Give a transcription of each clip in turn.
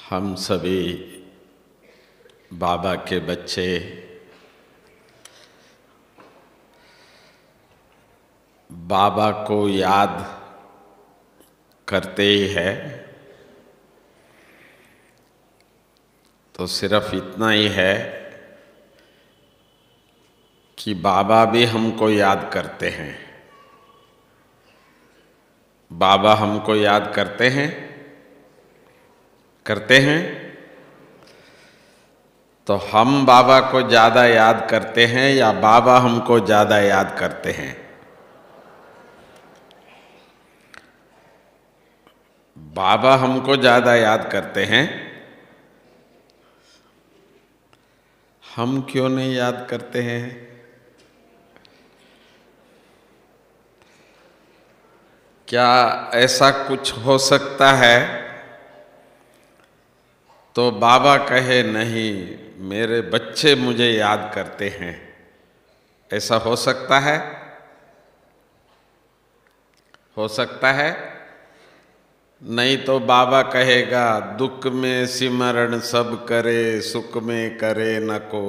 हम सभी बाबा के बच्चे बाबा को याद करते ही है, तो सिर्फ इतना ही है कि बाबा भी हमको याद करते हैं। बाबा हमको याद करते हैं तो हम बाबा को ज़्यादा याद करते हैं या बाबा हमको ज़्यादा याद करते हैं? बाबा हमको ज़्यादा याद करते हैं। हम क्यों नहीं याद करते हैं? क्या ऐसा कुछ हो सकता है तो बाबा कहे नहीं, मेरे बच्चे मुझे याद करते हैं? ऐसा हो सकता है? हो सकता है? नहीं तो बाबा कहेगा दुख में सिमरण सब करे, सुख में करे न को।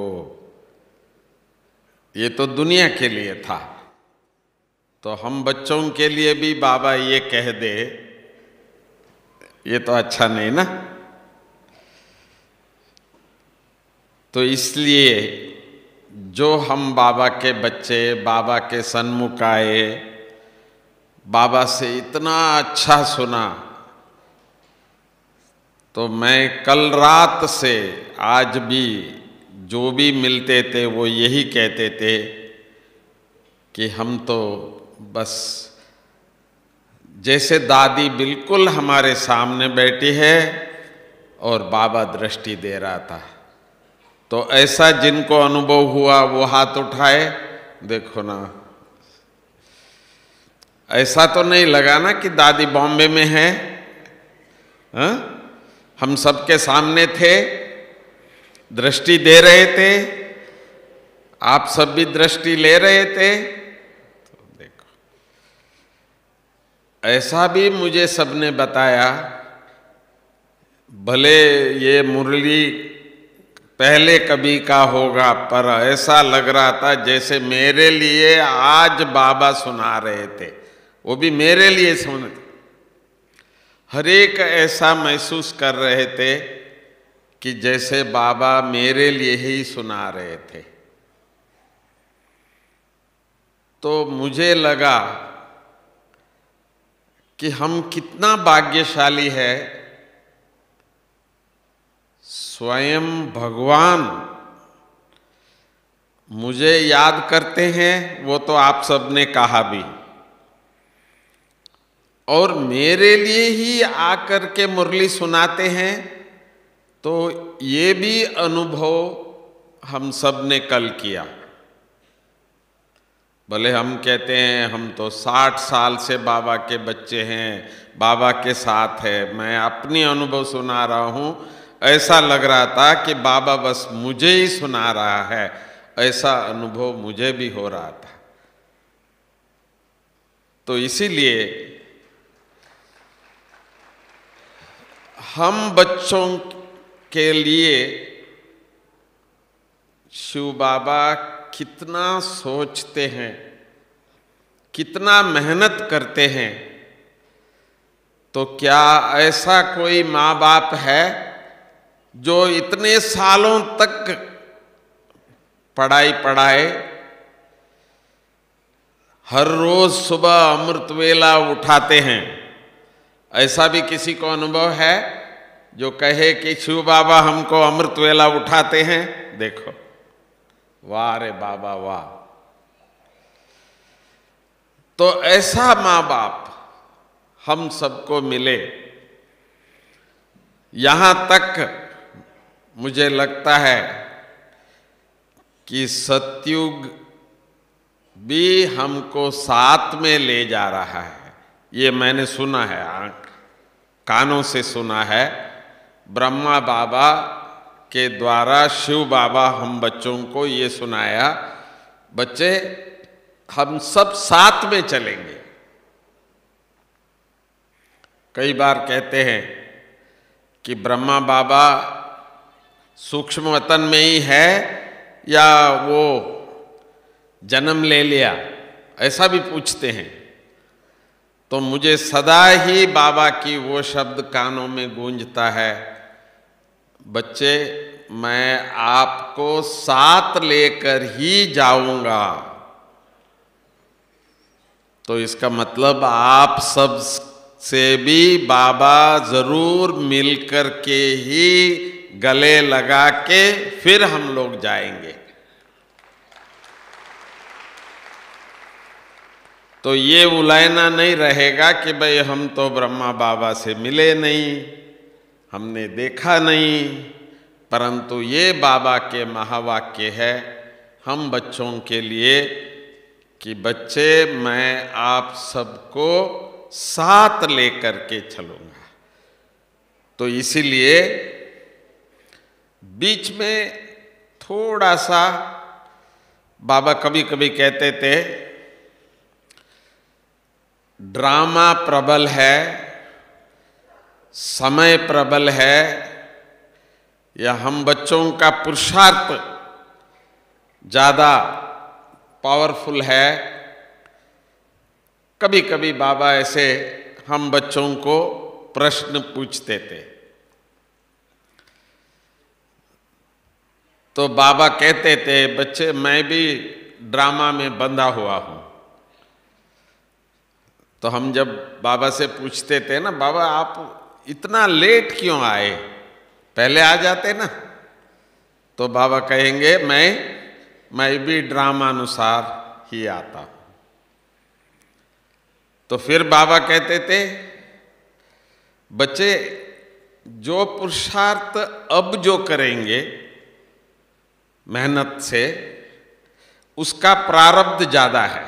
ये तो दुनिया के लिए था, तो हम बच्चों के लिए भी बाबा ये कह दे, ये तो अच्छा नहीं ना। तो इसलिए जो हम बाबा के बच्चे बाबा के सन्मुख आए, बाबा से इतना अच्छा सुना, तो मैं कल रात से आज भी जो भी मिलते थे वो यही कहते थे कि हम तो बस जैसे दादी बिल्कुल हमारे सामने बैठी है और बाबा दृष्टि दे रहा था। तो ऐसा जिनको अनुभव हुआ वो हाथ उठाए। देखो ना, ऐसा तो नहीं लगा ना कि दादी बॉम्बे में है। हम सबके सामने थे, दृष्टि दे रहे थे, आप सब भी दृष्टि ले रहे थे। तो देखो, ऐसा भी मुझे सबने बताया। भले ये मुरली पहले कभी का होगा, पर ऐसा लग रहा था जैसे मेरे लिए आज बाबा सुना रहे थे, वो भी मेरे लिए सुन। हर एक ऐसा महसूस कर रहे थे कि जैसे बाबा मेरे लिए ही सुना रहे थे। तो मुझे लगा कि हम कितना भाग्यशाली है। स्वयं भगवान मुझे याद करते हैं, वो तो आप सबने कहा भी, और मेरे लिए ही आकर के मुरली सुनाते हैं। तो ये भी अनुभव हम सब ने कल किया। भले हम कहते हैं हम तो 60 साल से बाबा के बच्चे हैं, बाबा के साथ है, मैं अपनी अनुभव सुना रहा हूँ। ऐसा लग रहा था कि बाबा बस मुझे ही सुना रहा है, ऐसा अनुभव मुझे भी हो रहा था। तो इसीलिए हम बच्चों के लिए शिव बाबा कितना सोचते हैं, कितना मेहनत करते हैं। तो क्या ऐसा कोई माँ बाप है जो इतने सालों तक पढ़ाई पढ़ाए, हर रोज सुबह अमृत वेला उठाते हैं? ऐसा भी किसी को अनुभव है जो कहे कि शिव बाबा हमको अमृत वेला उठाते हैं? देखो, वाह रे बाबा वाह। तो ऐसा माँ बाप हम सबको मिले। यहां तक मुझे लगता है कि सतयुग भी हमको साथ में ले जा रहा है। ये मैंने सुना है, कानों से सुना है। ब्रह्मा बाबा के द्वारा शिव बाबा हम बच्चों को ये सुनाया, बच्चे हम सब साथ में चलेंगे। कई बार कहते हैं कि ब्रह्मा बाबा सूक्ष्म वतन में ही है या वो जन्म ले लिया, ऐसा भी पूछते हैं। तो मुझे सदा ही बाबा की वो शब्द कानों में गूंजता है, बच्चे मैं आपको साथ लेकर ही जाऊंगा। तो इसका मतलब आप सब से भी बाबा जरूर मिलकर के ही गले लगा के फिर हम लोग जाएंगे। तो ये उलायना नहीं रहेगा कि भाई हम तो ब्रह्मा बाबा से मिले नहीं, हमने देखा नहीं, परंतु ये बाबा के महावाक्य है हम बच्चों के लिए कि बच्चे मैं आप सबको साथ लेकर के चलूंगा। तो इसीलिए बीच में थोड़ा सा बाबा कभी कभी कहते थे ड्रामा प्रबल है, समय प्रबल है, या हम बच्चों का पुरुषार्थ ज़्यादा पावरफुल है। कभी कभी बाबा ऐसे हम बच्चों को प्रश्न पूछते थे। तो बाबा कहते थे बच्चे मैं भी ड्रामा में बंधा हुआ हूं। तो हम जब बाबा से पूछते थे ना, बाबा आप इतना लेट क्यों आए, पहले आ जाते ना, तो बाबा कहेंगे मैं भी ड्रामा अनुसार ही आता हूं। तो फिर बाबा कहते थे बच्चे जो पुरुषार्थ अब जो करेंगे मेहनत से, उसका प्रारब्ध ज्यादा है,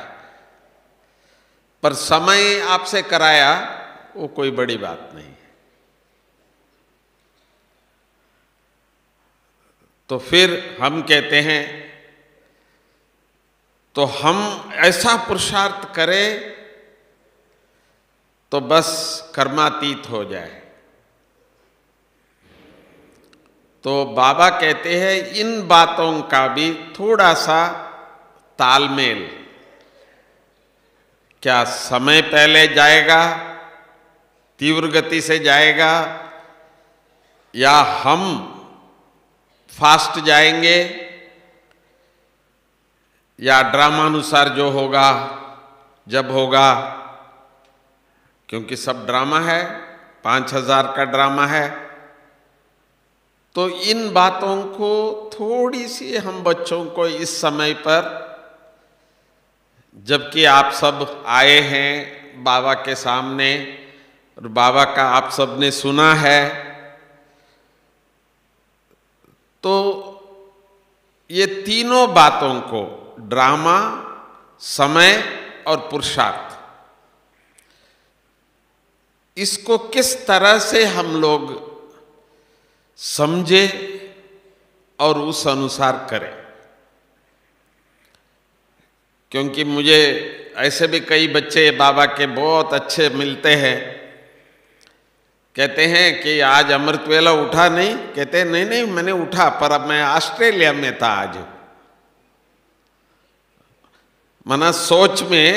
पर समय आपसे कराया वो कोई बड़ी बात नहीं है। तो फिर हम कहते हैं तो हम ऐसा पुरुषार्थ करें तो बस कर्मातीत हो जाए। तो बाबा कहते हैं इन बातों का भी थोड़ा सा तालमेल, क्या समय पहले जाएगा, तीव्र गति से जाएगा, या हम फास्ट जाएंगे, या ड्रामानुसार जो होगा जब होगा, क्योंकि सब ड्रामा है, 5000 का ड्रामा है। तो इन बातों को थोड़ी सी हम बच्चों को इस समय पर, जबकि आप सब आए हैं बाबा के सामने और बाबा का आप सब ने सुना है, तो ये तीनों बातों को, ड्रामा, समय और पुरुषार्थ, इसको किस तरह से हम लोग समझे और उस अनुसार करें। क्योंकि मुझे ऐसे भी कई बच्चे बाबा के बहुत अच्छे मिलते हैं, कहते हैं कि आज अमृत वेला उठा नहीं, कहते हैं नहीं मैंने उठा, पर अब मैं ऑस्ट्रेलिया में था आज। मना सोच में,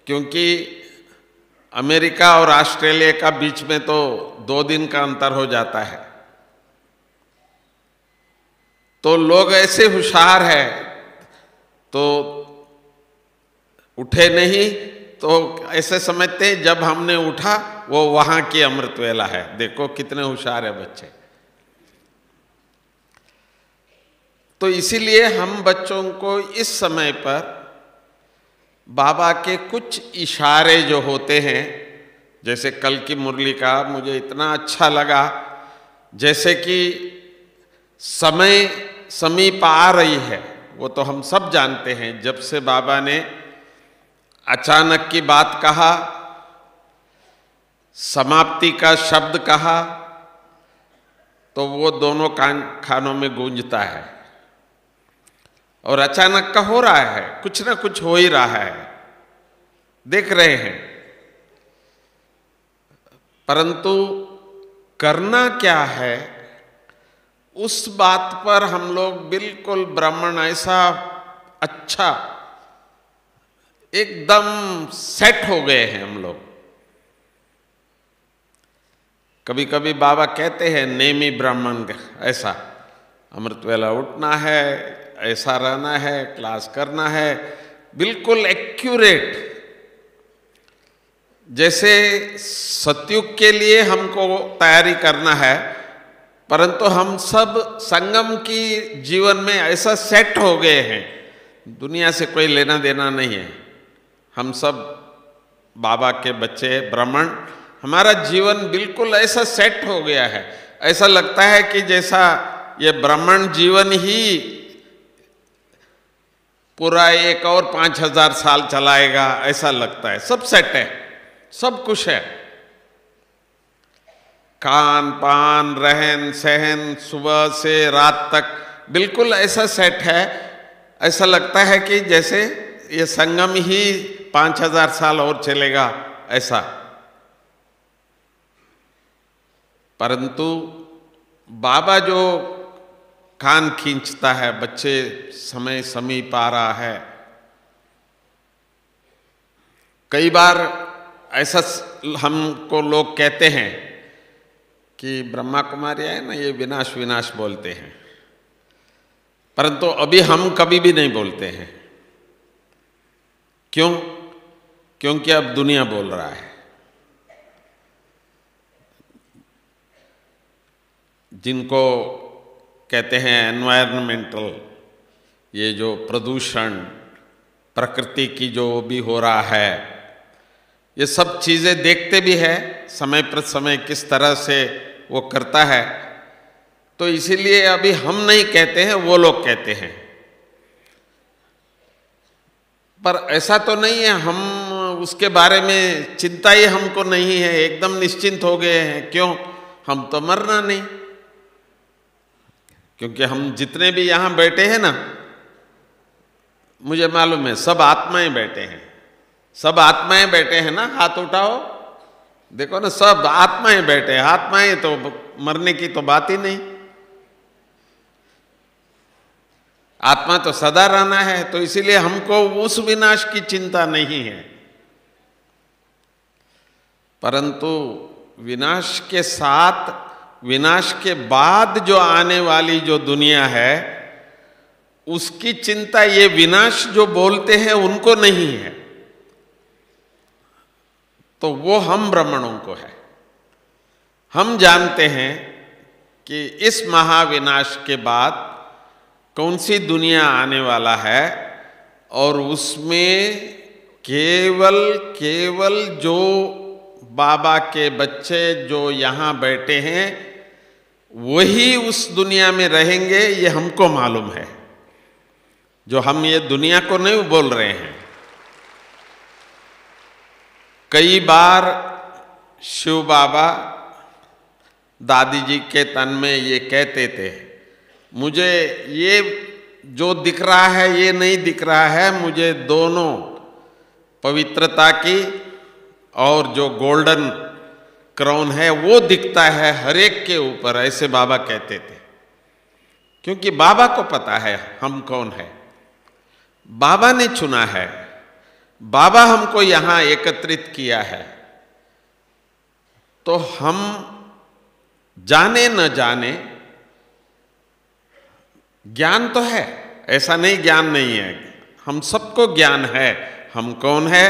क्योंकि अमेरिका और ऑस्ट्रेलिया का बीच में तो 2 दिन का अंतर हो जाता है। तो लोग ऐसे होशियार है तो उठे नहीं, तो ऐसे समझते हैं जब हमने उठा वो वहां की अमृत वेला है। देखो कितने होशियार है बच्चे। तो इसीलिए हम बच्चों को इस समय पर बाबा के कुछ इशारे जो होते हैं, जैसे कल की मुरली का मुझे इतना अच्छा लगा, जैसे कि समय समीप आ रही है, वो तो हम सब जानते हैं। जब से बाबा ने अचानक की बात कहा, समाप्ति का शब्द कहा, तो वो दोनों कानों में गूंजता है। और अचानक का हो रहा है, कुछ ना कुछ हो ही रहा है, देख रहे हैं। परंतु करना क्या है, उस बात पर हम लोग बिल्कुल ब्राह्मण ऐसा अच्छा एकदम सेट हो गए हैं हम लोग। कभी कभी बाबा कहते हैं नेमी ब्राह्मण, ऐसा अमृत वेला उठना है, ऐसा रहना है, क्लास करना है, बिल्कुल एक्यूरेट। जैसे सतयुग के लिए हमको तैयारी करना है, परंतु हम सब संगम की जीवन में ऐसा सेट हो गए हैं, दुनिया से कोई लेना देना नहीं है। हम सब बाबा के बच्चे ब्राह्मण, हमारा जीवन बिल्कुल ऐसा सेट हो गया है। ऐसा लगता है कि जैसा ये ब्राह्मण जीवन ही पूरा 1 और 5000 साल चलाएगा, ऐसा लगता है। सब सेट है, सब कुछ है, खान पान रहन सहन सुबह से रात तक बिल्कुल ऐसा सेट है। ऐसा लगता है कि जैसे ये संगम ही 5000 साल और चलेगा, ऐसा। परंतु बाबा जो कान खींचता है, बच्चे समय समीप आ रहा है। कई बार ऐसा हमको लोग कहते हैं कि ब्रह्मा कुमारी है ना, ये विनाश विनाश बोलते हैं, परंतु अभी हम कभी भी नहीं बोलते हैं। क्यों? क्योंकि अब दुनिया बोल रहा है। जिनको कहते हैं एनवायरमेंटल, ये जो प्रदूषण प्रकृति की जो भी हो रहा है, ये सब चीज़ें देखते भी है समय पर समय किस तरह से वो करता है। तो इसीलिए अभी हम नहीं कहते हैं, वो लोग कहते हैं। पर ऐसा तो नहीं है, हम उसके बारे में चिंता ही हमको नहीं है, एकदम निश्चिंत हो गए हैं। क्यों? हम तो मरना नहीं। क्योंकि हम जितने भी यहाँ बैठे हैं ना, मुझे मालूम है सब आत्माएं बैठे हैं। सब आत्माएं बैठे हैं ना, हाथ उठाओ, देखो ना, सब आत्माएं बैठे हैं। आत्माएं तो मरने की तो बात ही नहीं। आत्मा तो सदा रहना है, तो इसीलिए हमको उस विनाश की चिंता नहीं है। परंतु विनाश के साथ, विनाश के बाद जो आने वाली जो दुनिया है, उसकी चिंता ये विनाश जो बोलते हैं उनको नहीं है। तो वो हम ब्राह्मणों को है। हम जानते हैं कि इस महाविनाश के बाद कौन सी दुनिया आने वाला है, और उसमें केवल जो बाबा के बच्चे जो यहाँ बैठे हैं वही उस दुनिया में रहेंगे, ये हमको मालूम है। जो हम ये दुनिया को नहीं बोल रहे हैं। कई बार शिव बाबा दादी जी के तन में ये कहते थे, मुझे ये जो दिख रहा है ये नहीं दिख रहा है, मुझे दोनों पवित्रता की और जो गोल्डन क्राउन है वो दिखता है हर एक के ऊपर, ऐसे बाबा कहते थे। क्योंकि बाबा को पता है हम कौन है, बाबा ने चुना है, बाबा हमको यहाँ एकत्रित किया है। तो हम जाने न जाने, ज्ञान तो है, ऐसा नहीं ज्ञान नहीं है, हम सबको ज्ञान है हम कौन है,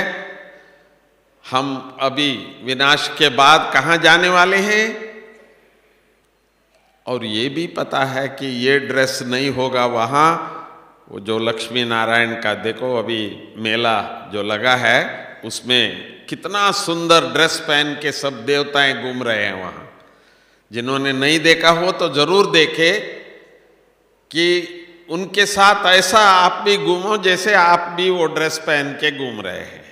हम अभी विनाश के बाद कहाँ जाने वाले हैं। और ये भी पता है कि ये ड्रेस नहीं होगा वहाँ, वो जो लक्ष्मी नारायण का देखो अभी मेला जो लगा है, उसमें कितना सुंदर ड्रेस पहन के सब देवताएं घूम रहे हैं वहाँ। जिन्होंने नहीं देखा हो तो जरूर देखे कि उनके साथ ऐसा आप भी घूमो जैसे आप भी वो ड्रेस पहन के घूम रहे हैं।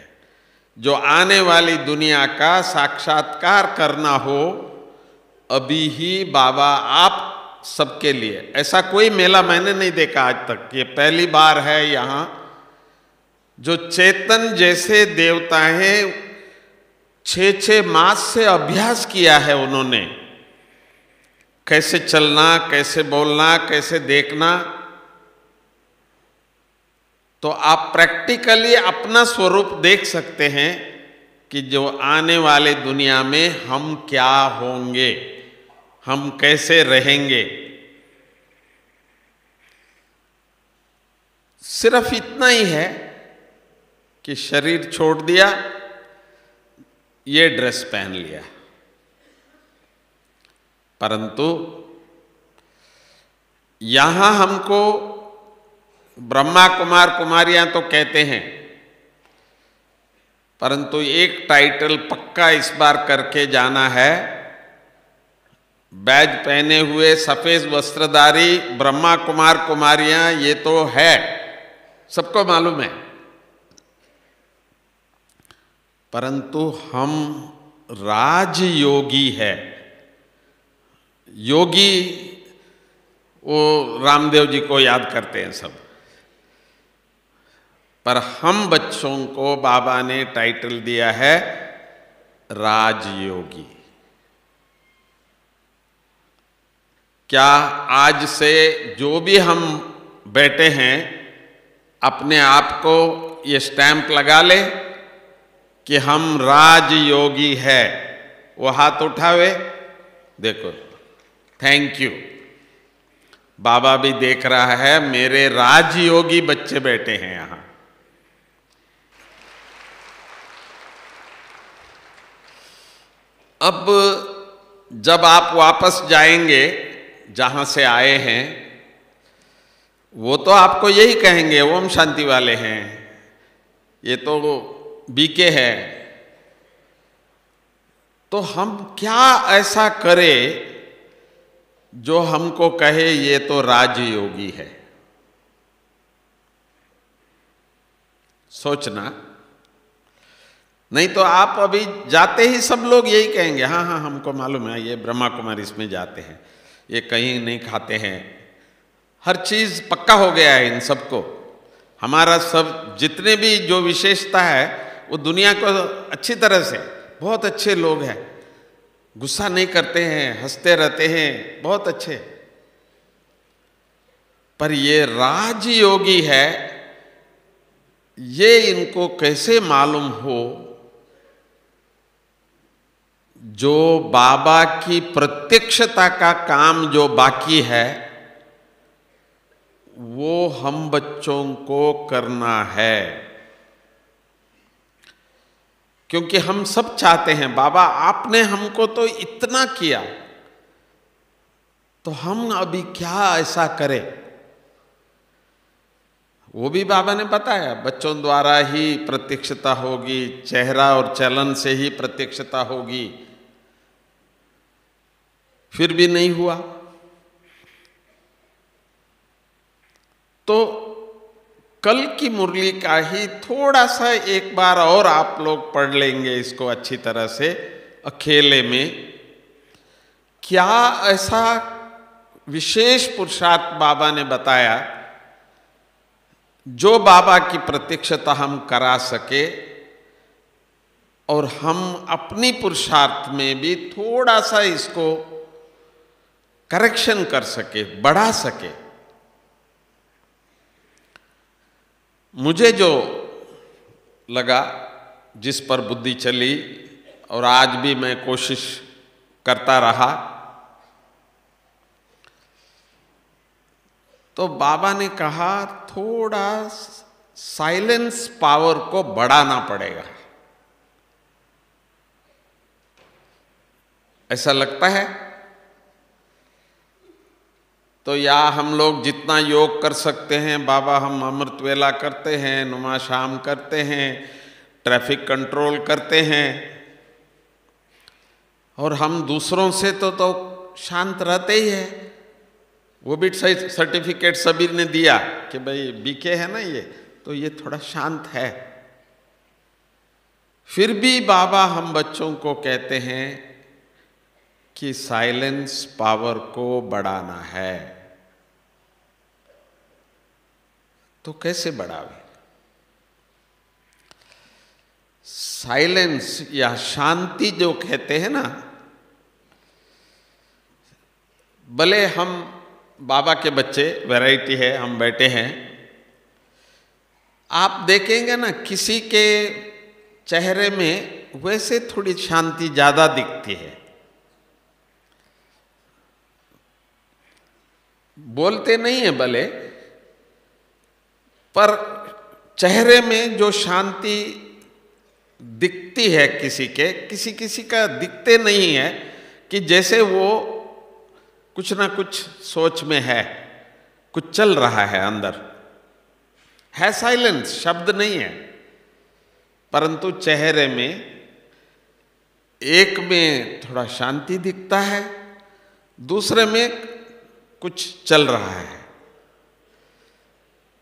जो आने वाली दुनिया का साक्षात्कार करना हो, अभी ही बाबा आप सबके लिए, ऐसा कोई मेला मैंने नहीं देखा आज तक, ये पहली बार है यहाँ। जो चेतन जैसे देवता हैं, 6-6 मास से अभ्यास किया है उन्होंने, कैसे चलना, कैसे बोलना, कैसे देखना, तो आप प्रैक्टिकली अपना स्वरूप देख सकते हैं कि जो आने वाले दुनिया में हम क्या होंगे, हम कैसे रहेंगे। सिर्फ इतना ही है कि शरीर छोड़ दिया, ये ड्रेस पहन लिया, परंतु यहां हमको ब्रह्मा कुमार कुमारियां तो कहते हैं, परंतु एक टाइटल पक्का इस बार करके जाना है। बैज पहने हुए सफेद वस्त्रधारी ब्रह्मा कुमार कुमारियां, ये तो है, सबको मालूम है, परंतु हम राजयोगी है। योगी वो रामदेव जी को याद करते हैं सब, पर हम बच्चों को बाबा ने टाइटल दिया है राजयोगी। क्या आज से जो भी हम बैठे हैं अपने आप को ये स्टैंप लगा ले कि हम राजयोगी है? वो हाथ उठावे, देखो, थैंक यू। बाबा भी देख रहा है, मेरे राजयोगी बच्चे बैठे हैं यहां। अब जब आप वापस जाएंगे जहां से आए हैं, वो तो आपको यही कहेंगे, ओम शांति वाले हैं, ये तो बीके है। तो हम क्या ऐसा करें जो हमको कहे ये तो राजयोगी है? सोचना। नहीं तो आप अभी जाते ही सब लोग यही कहेंगे, हाँ हाँ हमको मालूम है, ये ब्रह्मा कुमारी इसमें जाते हैं, ये कहीं नहीं खाते हैं, हर चीज पक्का हो गया है इन सबको। हमारा सब जितने भी जो विशेषता है वो दुनिया को अच्छी तरह से, बहुत अच्छे लोग हैं, गुस्सा नहीं करते हैं, हंसते रहते हैं, बहुत अच्छे। पर ये राजयोगी है, ये इनको कैसे मालूम हो जो बाबा की प्रत्यक्षता का काम जो बाकी है वो हम बच्चों को करना है। क्योंकि हम सब चाहते हैं, बाबा आपने हमको तो इतना किया, तो हम अभी क्या ऐसा करें? वो भी बाबा ने बताया, बच्चों द्वारा ही प्रत्यक्षता होगी, चेहरा और चलन से ही प्रत्यक्षता होगी। फिर भी नहीं हुआ तो कल की मुरली का ही थोड़ा सा एक बार और आप लोग पढ़ लेंगे इसको अच्छी तरह से अकेले में। क्या ऐसा विशेष पुरुषार्थ बाबा ने बताया जो बाबा की प्रत्यक्षता हम करा सके और हम अपनी पुरुषार्थ में भी थोड़ा सा इसको करेक्शन कर सके, बढ़ा सके। मुझे जो लगा, जिस पर बुद्धि चली और आज भी मैं कोशिश करता रहा, तो बाबा ने कहा थोड़ा साइलेंस पावर को बढ़ाना पड़ेगा। ऐसा लगता है? तो या हम लोग जितना योग कर सकते हैं, बाबा हम अमृत वेला करते हैं, नुमा शाम करते हैं, ट्रैफिक कंट्रोल करते हैं, और हम दूसरों से तो शांत रहते ही हैं। वो भी सर्टिफिकेट सभी ने दिया कि भाई बीके है ना ये, तो ये थोड़ा शांत है। फिर भी बाबा हम बच्चों को कहते हैं कि साइलेंस पावर को बढ़ाना है। तो कैसे बढ़ावे? साइलेंस या शांति जो कहते हैं ना, भले हम बाबा के बच्चे, वैरायटी है, हम बैठे हैं, आप देखेंगे ना किसी के चेहरे में वैसे थोड़ी शांति ज्यादा दिखती है। बोलते नहीं है भले, पर चेहरे में जो शांति दिखती है किसी के, किसी किसी का दिखते नहीं है कि जैसे वो कुछ ना कुछ सोच में है, कुछ चल रहा है अंदर। है साइलेंस, शब्द नहीं है, परंतु चेहरे में एक में थोड़ा शांति दिखता है, दूसरे में कुछ चल रहा है।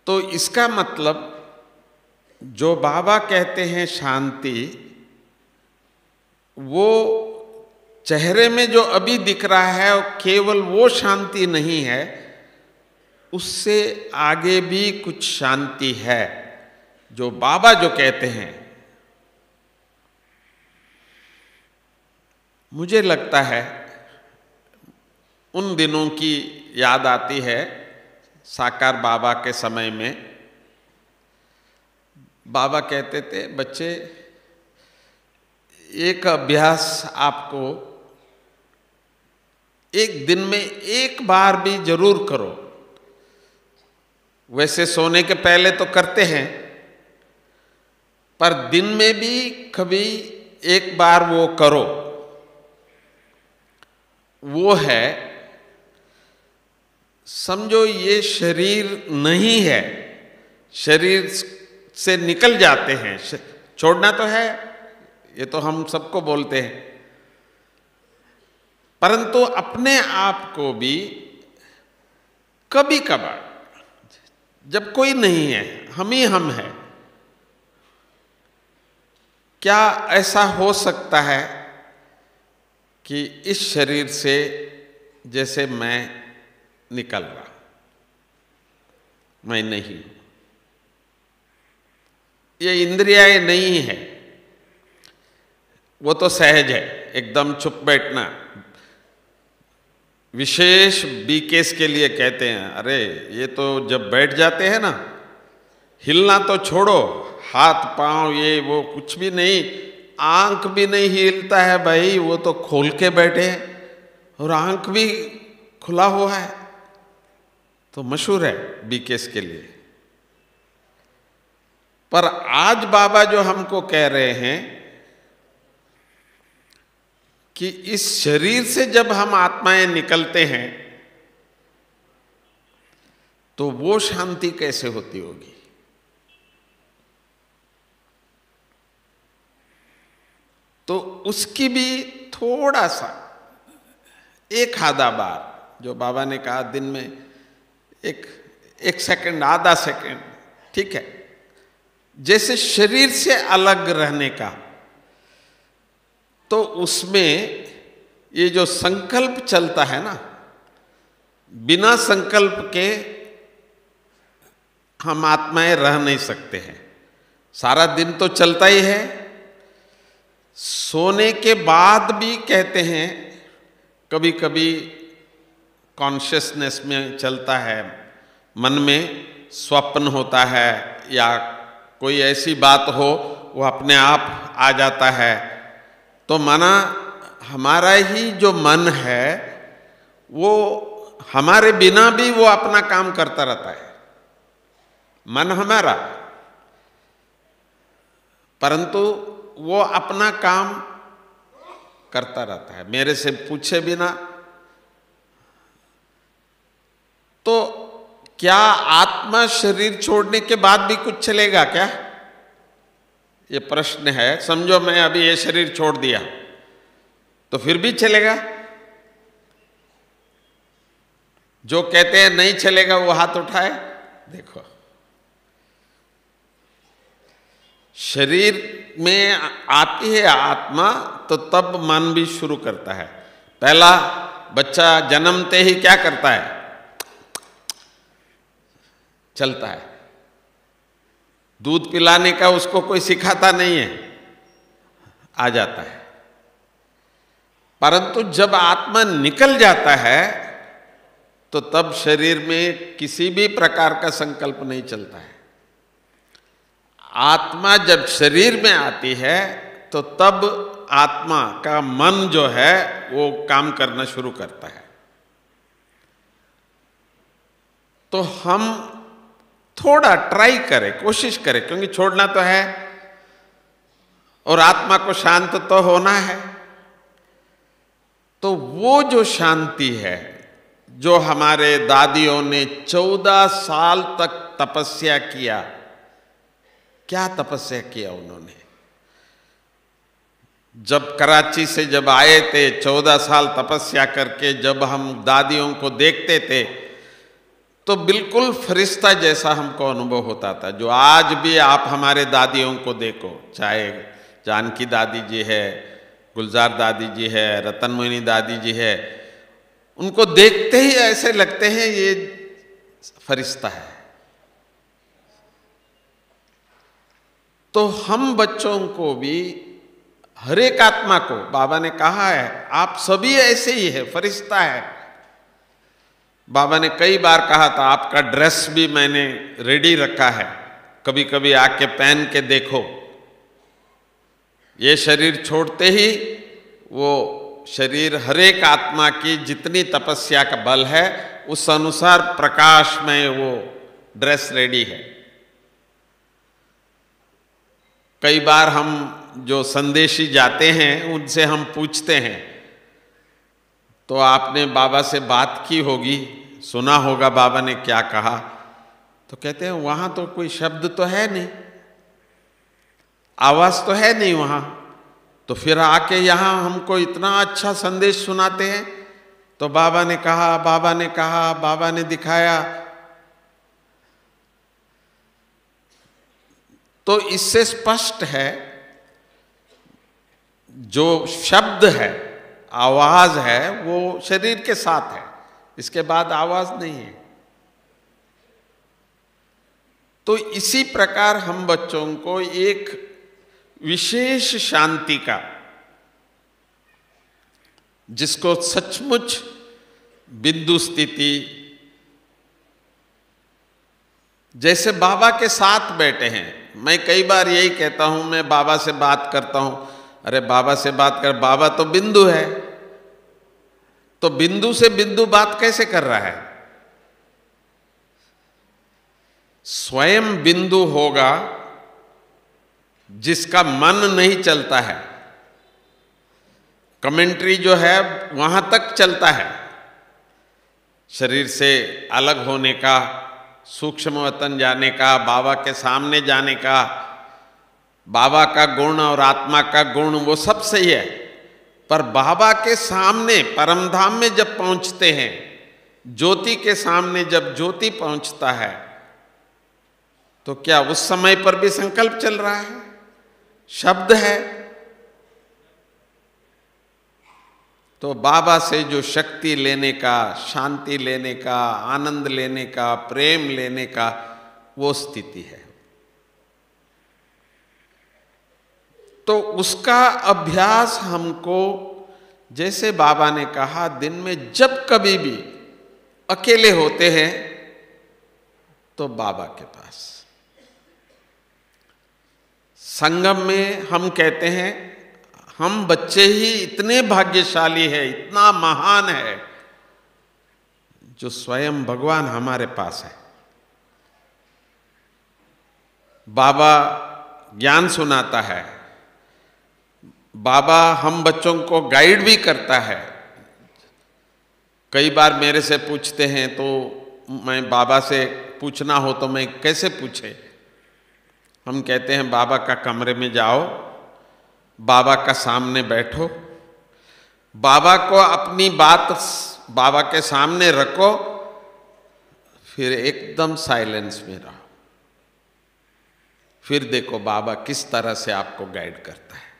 तो इसका मतलब जो बाबा कहते हैं शांति, वो चेहरे में जो अभी दिख रहा है केवल वो शांति नहीं है, उससे आगे भी कुछ शांति है जो बाबा जो कहते हैं। मुझे लगता है उन दिनों की याद आती है, साकार बाबा के समय में बाबा कहते थे, बच्चे एक अभ्यास आपको एक दिन में एक बार भी जरूर करो। वैसे सोने के पहले तो करते हैं, पर दिन में भी कभी एक बार वो करो। वो है, समझो ये शरीर नहीं है, शरीर से निकल जाते हैं, छोड़ना तो है, ये तो हम सबको बोलते हैं, परंतु अपने आप को भी कभी कभार, जब कोई नहीं है, हम ही हम हैं, क्या ऐसा हो सकता है कि इस शरीर से जैसे मैं निकल रहा, मैं नहीं, ये इंद्रियाएं नहीं है, वो तो सहज है, एकदम चुप बैठना। विशेष बीकेस के लिए कहते हैं, अरे ये तो जब बैठ जाते हैं ना, हिलना तो छोड़ो, हाथ पांव ये वो कुछ भी नहीं, आंख भी नहीं हिलता है भाई, वो तो खोल के बैठे हैं और आंख भी खुला हुआ है, तो मशहूर है बीकेस के लिए। पर आज बाबा जो हमको कह रहे हैं कि इस शरीर से जब हम आत्माएं निकलते हैं तो वो शांति कैसे होती होगी। तो उसकी भी थोड़ा सा एक आधा बार, जो बाबा ने कहा दिन में एक सेकंड, आधा सेकंड, ठीक है, जैसे शरीर से अलग रहने का, तो उसमें ये जो संकल्प चलता है ना, बिना संकल्प के हम आत्माएं रह नहीं सकते हैं। सारा दिन तो चलता ही है, सोने के बाद भी कहते हैं कभी कभी कॉन्शियसनेस में चलता है, मन में स्वप्न होता है या कोई ऐसी बात हो वो अपने आप आ जाता है, तो माना हमारा ही जो मन है वो हमारे बिना भी वो अपना काम करता रहता है, मन हमारा, परंतु वो अपना काम करता रहता है मेरे से पूछे बिना। तो क्या आत्मा शरीर छोड़ने के बाद भी कुछ चलेगा क्या, ये प्रश्न है। समझो मैं अभी ये शरीर छोड़ दिया तो फिर भी चलेगा। जो कहते हैं नहीं चलेगा वो हाथ उठाए। देखो, शरीर में आती है आत्मा तो तब मन भी शुरू करता है। पहला बच्चा जन्मते ही क्या करता है, चलता है। दूध पिलाने का उसको कोई सिखाता नहीं है, आ जाता है। परंतु जब आत्मा निकल जाता है तो तब शरीर में किसी भी प्रकार का संकल्प नहीं चलता है। आत्मा जब शरीर में आती है तो तब आत्मा का मन जो है वो काम करना शुरू करता है। तो हम थोड़ा ट्राई करें, कोशिश करें, क्योंकि छोड़ना तो है और आत्मा को शांत तो होना है। तो वो जो शांति है, जो हमारे दादियों ने 14 साल तक तपस्या किया, क्या तपस्या किया उन्होंने। जब कराची से जब आए थे 14 साल तपस्या करके, जब हम दादियों को देखते थे तो बिल्कुल फरिश्ता जैसा हमको अनुभव होता था। जो आज भी आप हमारे दादियों को देखो, चाहे जानकी दादी जी है, गुलजार दादी जी है, रतन मोहिनी दादी जी है, उनको देखते ही ऐसे लगते हैं ये फरिश्ता है। तो हम बच्चों को भी, हर एक आत्मा को बाबा ने कहा है आप सभी ऐसे ही है, फरिश्ता है। बाबा ने कई बार कहा था आपका ड्रेस भी मैंने रेडी रखा है, कभी कभी आके पहन के देखो। ये शरीर छोड़ते ही वो शरीर हर एक आत्मा की जितनी तपस्या का बल है उस अनुसार प्रकाश में वो ड्रेस रेडी है। कई बार हम जो संदेशी जाते हैं उनसे हम पूछते हैं, तो आपने बाबा से बात की होगी, सुना होगा बाबा ने क्या कहा। तो कहते हैं वहां तो कोई शब्द तो है नहीं, आवाज तो है नहीं वहां, तो फिर आके यहां हमको इतना अच्छा संदेश सुनाते हैं। तो बाबा ने कहा, बाबा ने कहा, बाबा ने दिखाया। तो इससे स्पष्ट है जो शब्द है, आवाज है, वो शरीर के साथ है, इसके बाद आवाज नहीं है। तो इसी प्रकार हम बच्चों को एक विशेष शांति का, जिसको सचमुच बिंदु स्थिति, जैसे बाबा के साथ बैठे हैं। मैं कई बार यही कहता हूं, मैं बाबा से बात करता हूं, अरे बाबा से बात कर, बाबा तो बिंदु है, तो बिंदु से बिंदु बात कैसे कर रहा है। स्वयं बिंदु होगा जिसका मन नहीं चलता है, कमेंट्री जो है वहां तक चलता है, शरीर से अलग होने का, सूक्ष्म वतन जाने का, बाबा के सामने जाने का, बाबा का गुण और आत्मा का गुण वो सब सही है। पर बाबा के सामने परमधाम में जब पहुंचते हैं, ज्योति के सामने जब ज्योति पहुंचता है, तो क्या उस समय पर भी संकल्प चल रहा है, शब्द है। तो बाबा से जो शक्ति लेने का, शांति लेने का, आनंद लेने का, प्रेम लेने का, वो स्थिति है। तो उसका अभ्यास हमको, जैसे बाबा ने कहा, दिन में जब कभी भी अकेले होते हैं तो बाबा के पास। संगम में हम कहते हैं हम बच्चे ही इतने भाग्यशाली है, इतना महान है, जो स्वयं भगवान हमारे पास है। बाबा ज्ञान सुनाता है, बाबा हम बच्चों को गाइड भी करता है। कई बार मेरे से पूछते हैं, तो मैं बाबा से पूछना हो तो मैं कैसे पूछे। हम कहते हैं बाबा का कमरे में जाओ, बाबा का सामने बैठो, बाबा को अपनी बात बाबा के सामने रखो, फिर एकदम साइलेंस में रहो, फिर देखो बाबा किस तरह से आपको गाइड करता है।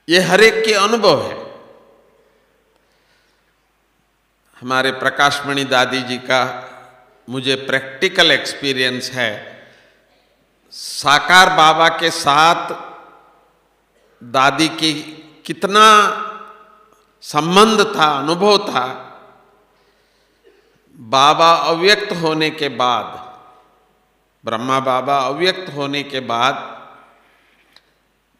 ये हर एक के अनुभव है। हमारे प्रकाशमणि दादी जी का मुझे प्रैक्टिकल एक्सपीरियंस है। साकार बाबा के साथ दादी की कितना संबंध था, अनुभव था। बाबा अव्यक्त होने के बाद, ब्रह्मा बाबा अव्यक्त होने के बाद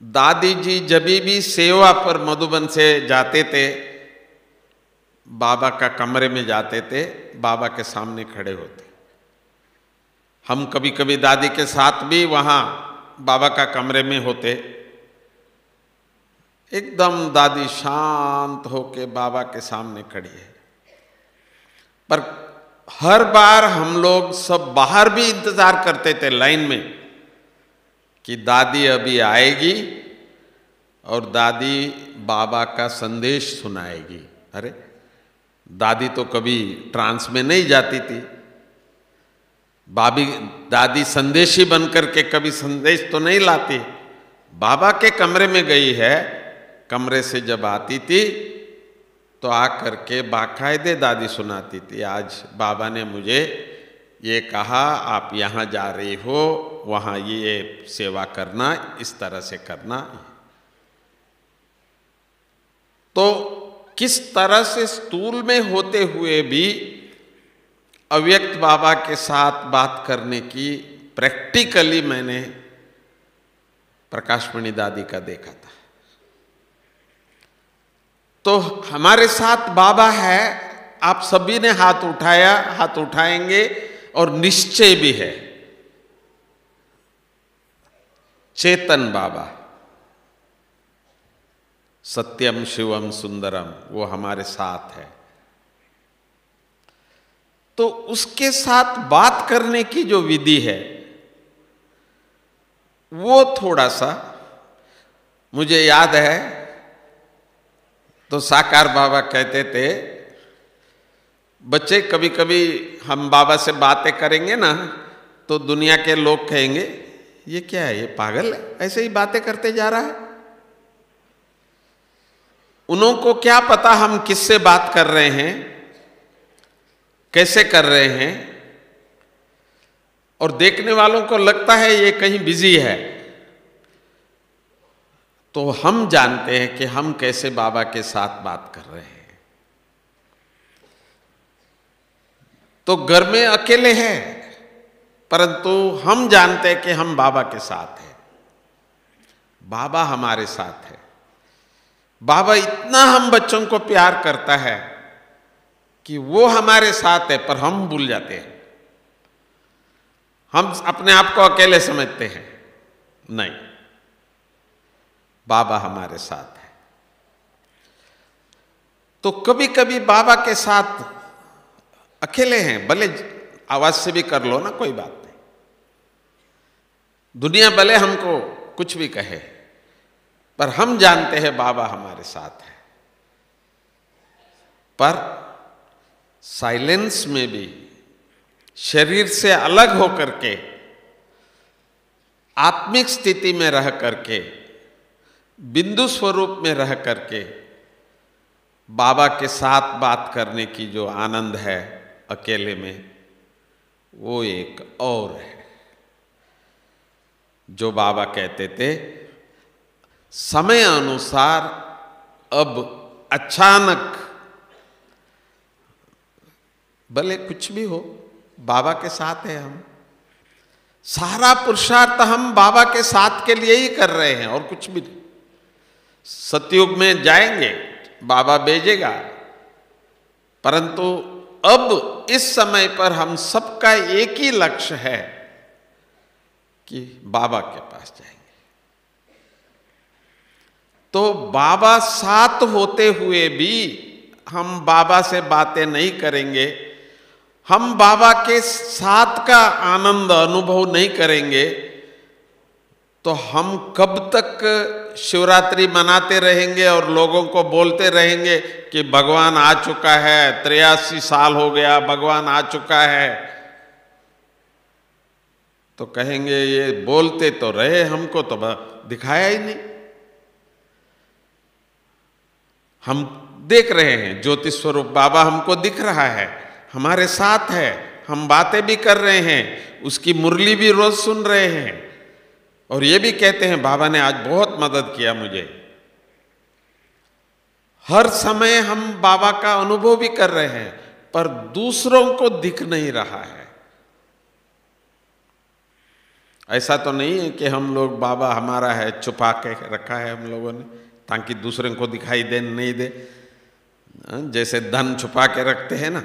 दादी जी जब भी सेवा पर मधुबन से जाते थे, बाबा का कमरे में जाते थे, बाबा के सामने खड़े होते। हम कभी कभी दादी के साथ भी वहाँ बाबा का कमरे में होते। एकदम दादी शांत होके बाबा के सामने खड़ी है। पर हर बार हम लोग सब बाहर भी इंतजार करते थे लाइन में कि दादी अभी आएगी और दादी बाबा का संदेश सुनाएगी। अरे दादी तो कभी ट्रांस में नहीं जाती थी, दादी संदेशी बनकर के कभी संदेश तो नहीं लाती। बाबा के कमरे में गई है, कमरे से जब आती थी तो आकर के बाकायदे दादी सुनाती थी। आज बाबा ने मुझे ये कहा, आप यहाँ जा रही हो, वहाँ ये सेवा करना, इस तरह से करना। तो किस तरह से स्थूल में होते हुए भी अव्यक्त बाबा के साथ बात करने की प्रैक्टिकली मैंने प्रकाशमणि दादी का देखा था। तो हमारे साथ बाबा है, आप सभी ने हाथ उठाया, हाथ उठाएंगे, और निश्चय भी है। चेतन बाबा, सत्यम शिवम सुंदरम, वो हमारे साथ है। तो उसके साथ बात करने की जो विधि है वो थोड़ा सा मुझे याद है। तो साकार बाबा कहते थे, बच्चे कभी कभी हम बाबा से बातें करेंगे ना तो दुनिया के लोग कहेंगे ये क्या है, ये पागल है, ऐसे ही बातें करते जा रहा है। उनको क्या पता हम किससे बात कर रहे हैं, कैसे कर रहे हैं, और देखने वालों को लगता है ये कहीं बिजी है। तो हम जानते हैं कि हम कैसे बाबा के साथ बात कर रहे हैं। तो घर में अकेले हैं, परंतु हम जानते हैं कि हम बाबा के साथ हैं, बाबा हमारे साथ है। बाबा इतना हम बच्चों को प्यार करता है कि वो हमारे साथ है, पर हम भूल जाते हैं। हम अपने आप को अकेले समझते हैं, नहीं, बाबा हमारे साथ है। तो कभी कभी बाबा के साथ अकेले हैं, भले आवाज से भी कर लो ना, कोई बात नहीं, दुनिया भले हमको कुछ भी कहे, पर हम जानते हैं बाबा हमारे साथ है। पर साइलेंस में भी शरीर से अलग होकर के, आत्मिक स्थिति में रह करके, बिंदु स्वरूप में रह करके बाबा के साथ बात करने की जो आनंद है अकेले में, वो एक और है। जो बाबा कहते थे, समय अनुसार अब अचानक भले कुछ भी हो, बाबा के साथ है हम। सारा पुरुषार्थ हम बाबा के साथ के लिए ही कर रहे हैं और कुछ भी नहीं। सतयुग में जाएंगे, बाबा भेजेगा, परंतु अब इस समय पर हम सबका एक ही लक्ष्य है कि बाबा के पास जाएंगे। तो बाबा साथ होते हुए भी हम बाबा से बातें नहीं करेंगे, हम बाबा के साथ का आनंद अनुभव नहीं करेंगे, तो हम कब तक शिवरात्रि मनाते रहेंगे और लोगों को बोलते रहेंगे कि भगवान आ चुका है, 83 साल हो गया, भगवान आ चुका है। तो कहेंगे ये बोलते तो रहे, हमको तो दिखाया ही नहीं। हम देख रहे हैं ज्योति स्वरूप बाबा हमको दिख रहा है, हमारे साथ है, हम बातें भी कर रहे हैं, उसकी मुरली भी रोज सुन रहे हैं, और ये भी कहते हैं बाबा ने आज बहुत मदद किया मुझे। हर समय हम बाबा का अनुभव भी कर रहे हैं, पर दूसरों को दिख नहीं रहा है। ऐसा तो नहीं है कि हम लोग बाबा हमारा है छुपा के रखा है हम लोगों ने ताकि दूसरे को दिखाई दे नहीं दे, जैसे धन छुपा के रखते हैं ना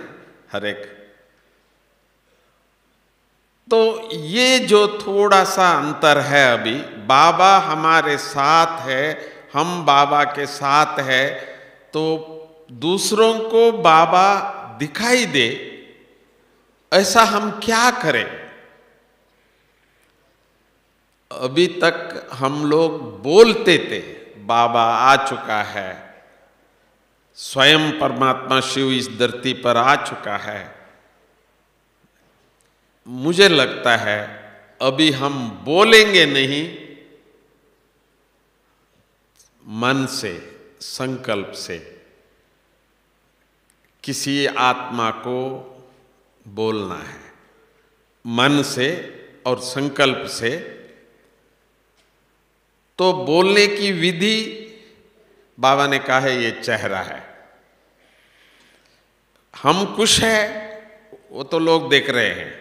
हर एक। तो ये जो थोड़ा सा अंतर है, अभी बाबा हमारे साथ है, हम बाबा के साथ है, तो दूसरों को बाबा दिखाई दे ऐसा हम क्या करें। अभी तक हम लोग बोलते थे बाबा आ चुका है, स्वयं परमात्मा शिव इस धरती पर आ चुका है। मुझे लगता है अभी हम बोलेंगे नहीं, मन से संकल्प से किसी आत्मा को बोलना है, मन से और संकल्प से। तो बोलने की विधि बाबा ने कहा है ये चेहरा है। हम खुश हैं वो तो लोग देख रहे हैं।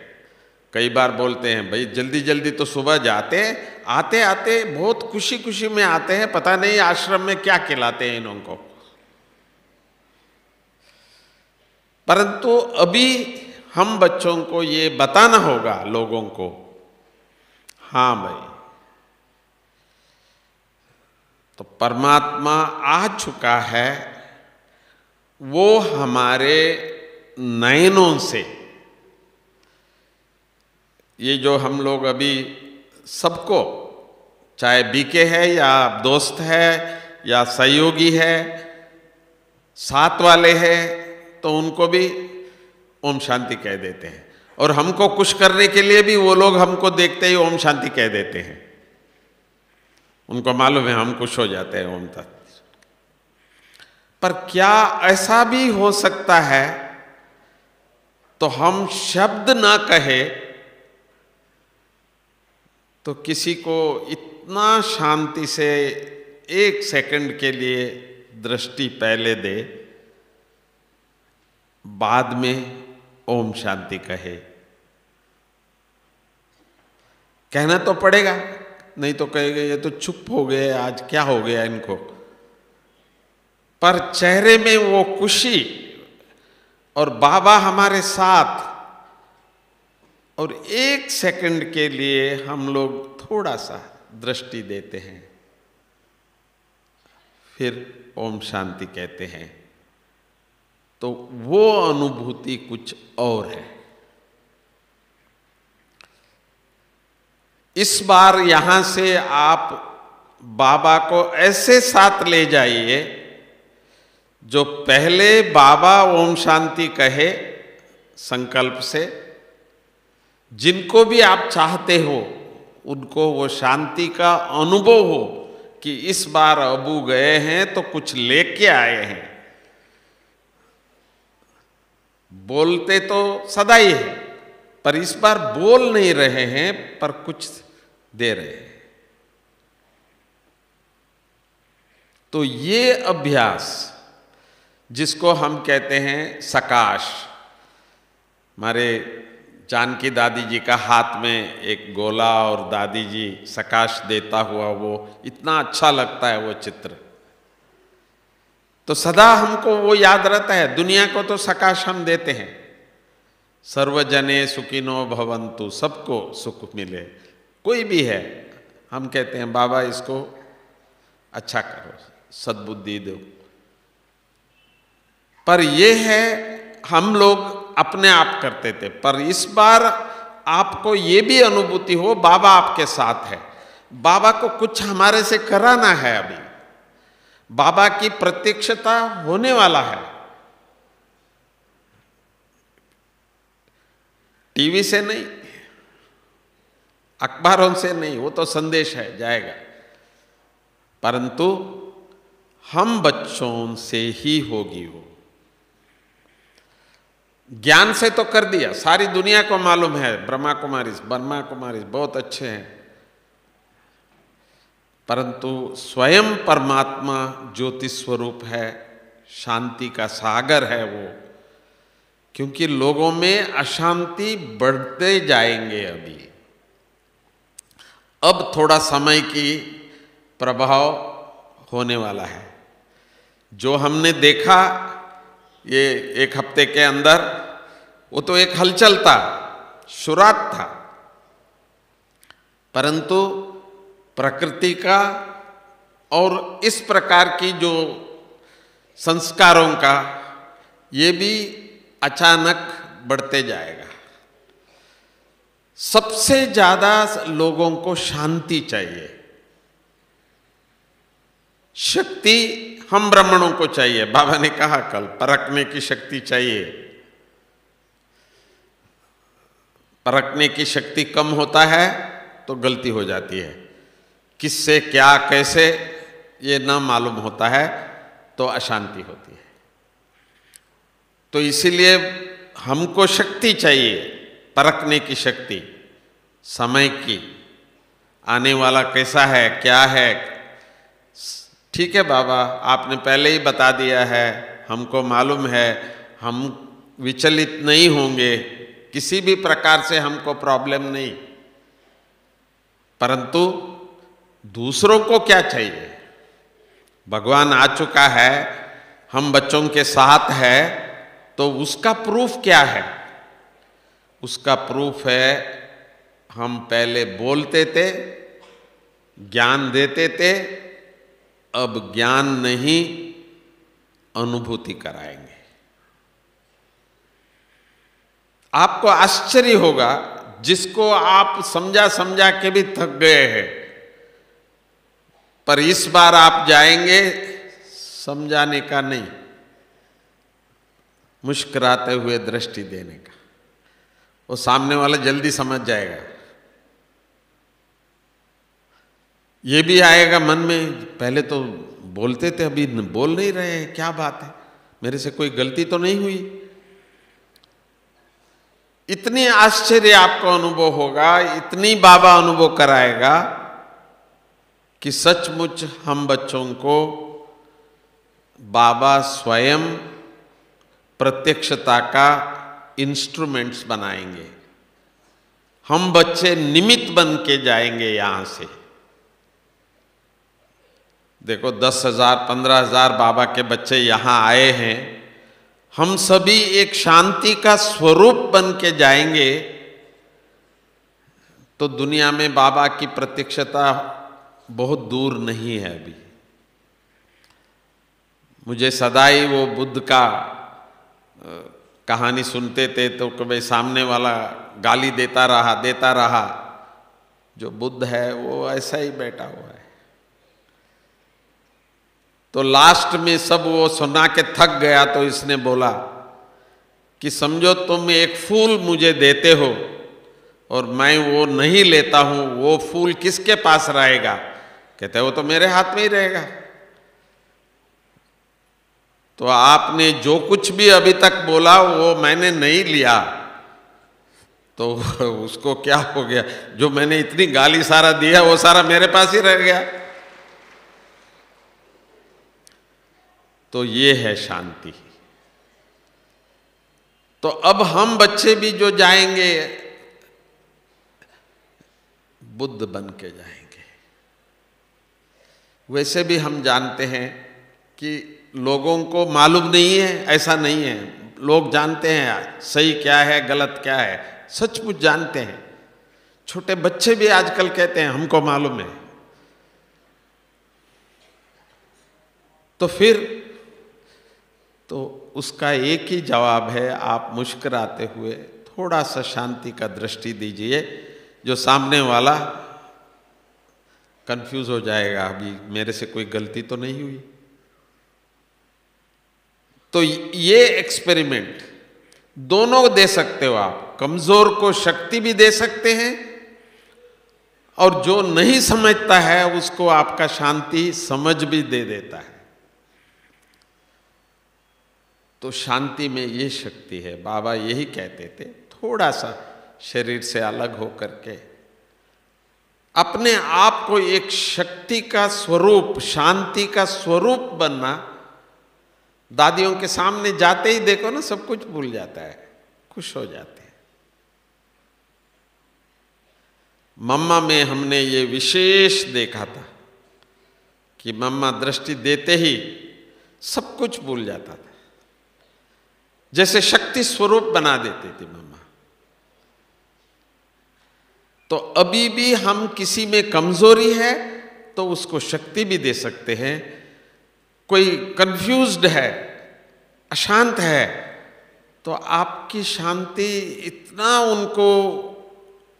कई बार बोलते हैं भाई जल्दी जल्दी तो सुबह जाते, आते आते बहुत खुशी खुशी में आते हैं, पता नहीं आश्रम में क्या खिलाते हैं इन्हों को। परंतु अभी हम बच्चों को ये बताना होगा लोगों को, हाँ भाई तो परमात्मा आ चुका है, वो हमारे नयनों से। ये जो हम लोग अभी सबको, चाहे बीके है या दोस्त है या सहयोगी है, साथ वाले हैं, तो उनको भी ओम शांति कह देते हैं। और हमको खुश करने के लिए भी वो लोग हमको देखते ही ओम शांति कह देते हैं। उनको मालूम है हम खुश हो जाते हैं ओम तक। पर क्या ऐसा भी हो सकता है तो हम शब्द ना कहे तो किसी को इतना शांति से 1 सेकंड के लिए दृष्टि पहले दे, बाद में ओम शांति कहे। कहना तो पड़ेगा, नहीं तो कहेंगे ये तो चुप हो गए, आज क्या हो गया इनको। पर चेहरे में वो खुशी और बाबा हमारे साथ, और 1 सेकंड के लिए हम लोग थोड़ा सा दृष्टि देते हैं, फिर ओम शांति कहते हैं, तो वो अनुभूति कुछ और है। इस बार यहां से आप बाबा को ऐसे साथ ले जाइए जो पहले बाबा ओम शांति कहे संकल्प से, जिनको भी आप चाहते हो उनको वो शांति का अनुभव हो कि इस बार अबू गए हैं तो कुछ लेके आए हैं। बोलते तो सदा ही है, पर इस बार बोल नहीं रहे हैं, पर कुछ दे रहे हैं। तो ये अभ्यास जिसको हम कहते हैं सकाश, हमारे जानकी दादी जी का हाथ में एक गोला और दादी जी सकाश देता हुआ, वो इतना अच्छा लगता है वो चित्र। तो सदा हमको वो याद रहता है। दुनिया को तो सकाश हम देते हैं, सर्वजने सुखिनो भवन्तु, सबको सुख मिले, कोई भी है हम कहते हैं बाबा इसको अच्छा करो, सद्बुद्धि दो। पर ये है हम लोग अपने आप करते थे, पर इस बार आपको ये भी अनुभूति हो बाबा आपके साथ है। बाबा को कुछ हमारे से कराना है, अभी बाबा की प्रत्यक्षता होने वाला है। टीवी से नहीं, अखबारों से नहीं, वो तो संदेश है जाएगा, परंतु हम बच्चों से ही होगी वो। ज्ञान से तो कर दिया, सारी दुनिया को मालूम है ब्रह्मा कुमारीज बहुत अच्छे हैं, परंतु स्वयं परमात्मा ज्योति स्वरूप है, शांति का सागर है वो, क्योंकि लोगों में अशांति बढ़ते जाएंगे। अब थोड़ा समय की प्रभाव होने वाला है। जो हमने देखा ये 1 हफ्ते के अंदर, वो तो एक हलचल था, शुरुआत था, परंतु प्रकृति का और इस प्रकार की जो संस्कारों का, ये भी अचानक बढ़ते जाएगा। सबसे ज्यादा लोगों को शांति चाहिए, शक्ति हम ब्राह्मणों को चाहिए। बाबा ने कहा कल, परखने की शक्ति चाहिए। परखने की शक्ति कम होता है तो गलती हो जाती है, किससे क्या कैसे ये ना मालूम होता है तो अशांति होती है। तो इसीलिए हमको शक्ति चाहिए, परखने की शक्ति, समय की, आने वाला कैसा है क्या है। ठीक है बाबा, आपने पहले ही बता दिया है, हमको मालूम है, हम विचलित नहीं होंगे, किसी भी प्रकार से हमको प्रॉब्लम नहीं, परंतु दूसरों को क्या चाहिए। भगवान आ चुका है, हम बच्चों के साथ है, तो उसका प्रूफ क्या है? उसका प्रूफ है, हम पहले बोलते थे, ज्ञान देते थे, अब ज्ञान नहीं अनुभूति कराएंगे। आपको आश्चर्य होगा, जिसको आप समझा समझा के भी थक गए हैं, पर इस बार आप जाएंगे समझाने का नहीं, मुस्कुराते हुए दृष्टि देने का। वो सामने वाला जल्दी समझ जाएगा। ये भी आएगा मन में, पहले तो बोलते थे, अभी बोल नहीं रहे हैं, क्या बात है, मेरे से कोई गलती तो नहीं हुई। इतनी आश्चर्य आपको अनुभव होगा, इतनी बाबा अनुभव कराएगा कि सचमुच हम बच्चों को बाबा स्वयं प्रत्यक्षता का इंस्ट्रूमेंट्स बनाएंगे। हम बच्चे निमित्त बन के जाएंगे यहां से। देखो 10,000 15,000 बाबा के बच्चे यहां आए हैं, हम सभी एक शांति का स्वरूप बन के जाएंगे, तो दुनिया में बाबा की प्रत्यक्षता बहुत दूर नहीं है। अभी मुझे सदाई वो बुद्ध का कहानी सुनते थे, तो कभी सामने वाला गाली देता रहा, जो बुद्ध है वो ऐसा ही बैठा हुआ है। तो लास्ट में सब वो सुना के थक गया, तो इसने बोला कि समझो तुम एक फूल मुझे देते हो और मैं वो नहीं लेता हूं, वो फूल किसके पास रहेगा? कहते वो तो मेरे हाथ में ही रहेगा। तो आपने जो कुछ भी अभी तक बोला वो मैंने नहीं लिया, तो उसको क्या हो गया? जो मैंने इतनी गाली सारा दिया वो सारा मेरे पास ही रह गया। तो ये है शांति। तो अब हम बच्चे भी जो जाएंगे, बुद्ध बन के जाएंगे। वैसे भी हम जानते हैं कि लोगों को मालूम नहीं है, ऐसा नहीं है। लोग जानते हैं सही क्या है गलत क्या है, सचमुच जानते हैं। छोटे बच्चे भी आजकल कहते हैं हमको मालूम है। तो फिर तो उसका एक ही जवाब है, आप मुस्कुराते हुए थोड़ा सा शांति का दृष्टि दीजिए। जो सामने वाला कंफ्यूज हो जाएगा, अभी मेरे से कोई गलती तो नहीं हुई। तो ये एक्सपेरिमेंट दोनों दे सकते हो आप। कमजोर को शक्ति भी दे सकते हैं, और जो नहीं समझता है उसको आपका शांति समझ भी दे देता है। तो शांति में ये शक्ति है। बाबा यही कहते थे, थोड़ा सा शरीर से अलग होकर के अपने आप को एक शक्ति का स्वरूप, शांति का स्वरूप बनना, दादियों के सामने जाते ही देखो ना, सब कुछ भूल जाता है, खुश हो जाते हैं। मम्मा में हमने ये विशेष देखा था कि मम्मा दृष्टि देते ही सब कुछ भूल जाता था, जैसे शक्ति स्वरूप बना देती थी मम्मा। तो अभी भी हम किसी में कमजोरी है तो उसको शक्ति भी दे सकते हैं। कोई कंफ्यूज्ड है, अशांत है, तो आपकी शांति इतना उनको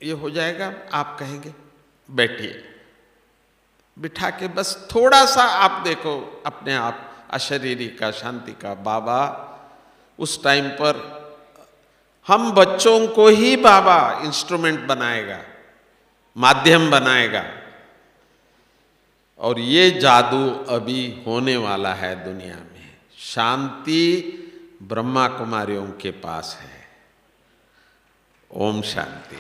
ये हो जाएगा, आप कहेंगे बैठिए, बिठा के बस थोड़ा सा आप देखो अपने आप अशरीरी का, शांति का। बाबा उस टाइम पर हम बच्चों को ही बाबा इंस्ट्रूमेंट बनाएगा, माध्यम बनाएगा, और ये जादू अभी होने वाला है दुनिया में। शांति ब्रह्मा कुमारियों के पास है। ओम शांति।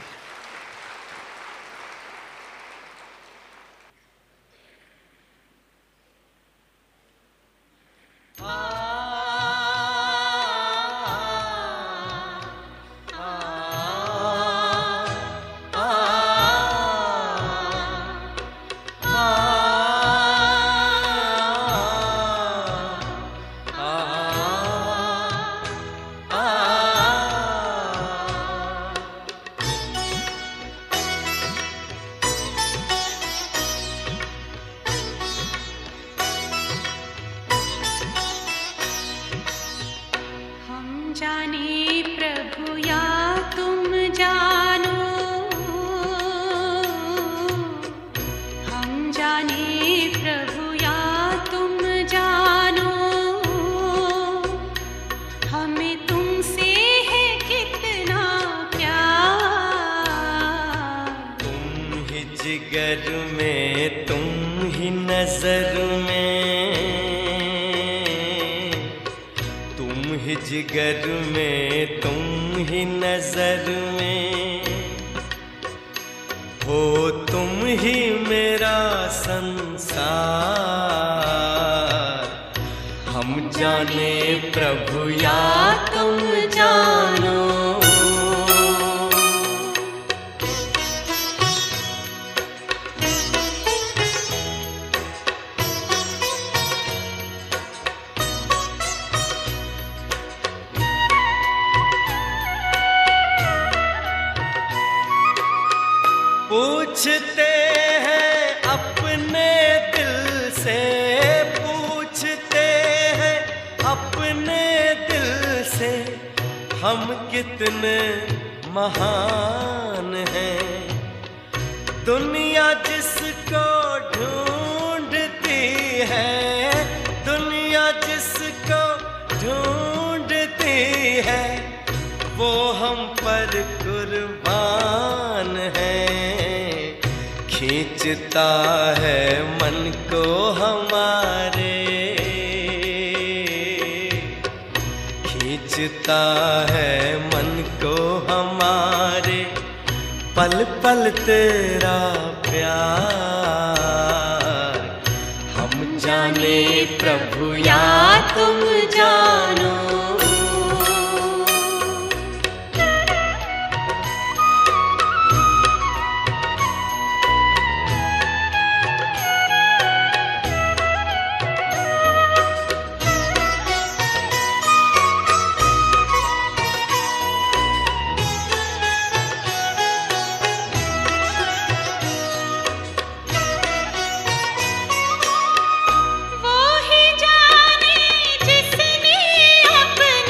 जिगर में तुम ही नजर में, तुम ही जिगर में तुम ही नजर में, हो तुम ही मेरा संसार। हम जाने प्रभु या तुम जानो, पूछते हैं अपने दिल से, पूछते हैं अपने दिल से, हम कितने महान हैं। दुनिया जिसको ढूंढती है, दुनिया जिसको ढूंढती है, वो हम पर कुर्बान है। खींचता है मन को हमारे, खींचता है मन को हमारे, पल पल तेरा प्यार। हम जाने प्रभु या तुम जानो, वो ही जाने जिसने अपने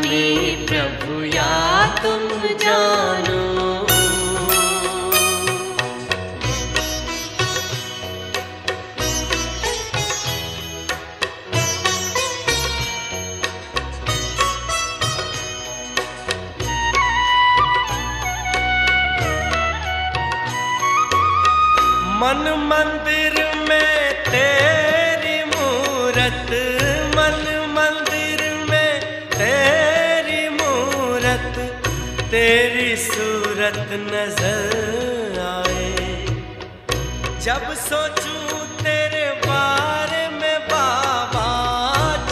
जाने प्रभु या तुम जानो। मन मंदिर में तेरी मूरत, मन मंदिर में तेरी मूरत, तेरी सूरत नजर आए। जब सोचूं तेरे बारे में बाबा,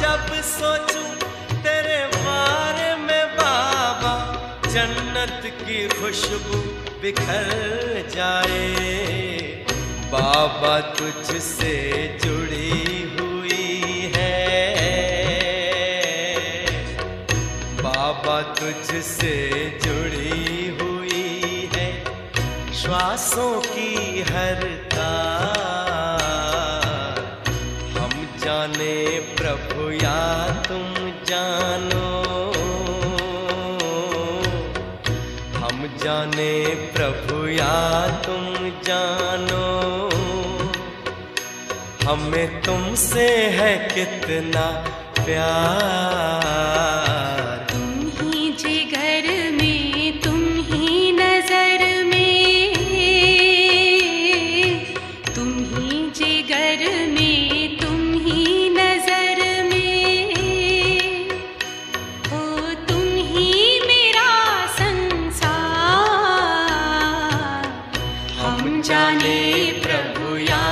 जब सोचूं तेरे बारे में बाबा, जन्नत की खुशबू बिखर जाए। बाबा तुझसे जुड़ी हुई है, बाबा तुझसे जुड़ी हुई है, श्वासों की हर तार। हम जाने प्रभु या तुम जानो, हम जाने प्रभु या तुम जानो। हमें तुमसे है कितना प्यार। तुम ही जिगर में, तुम ही नजर में, तुम ही जिगर में, तुम ही नजर में, ओ तुम ही मेरा संसार। हम जाने प्रभु या